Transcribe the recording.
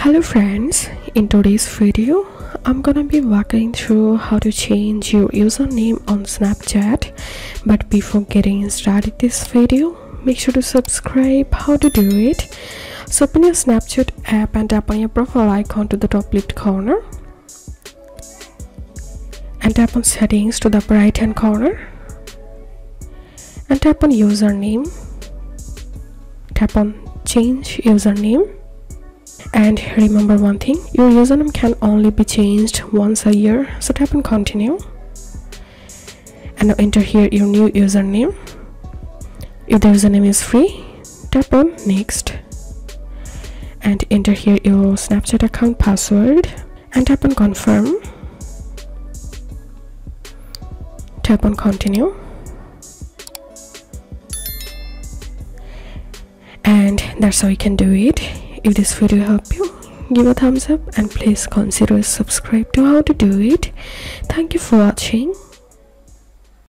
Hello friends, in today's video I'm gonna be walking through how to change your username on Snapchat. But before getting started this video, make sure to subscribe. How to do it? So open your Snapchat app and tap on your profile icon to the top left corner and tap on settings to the upper right hand corner and tap on username. Tap on change username. And remember one thing, your username can only be changed once a year, so tap on continue and now enter here your new username. If the username is free, tap on next and enter here your Snapchat account password and tap on confirm. Tap on continue and that's how you can do it. If this video helped you, give a thumbs up and please consider subscribe to how to do it. Thank you for watching.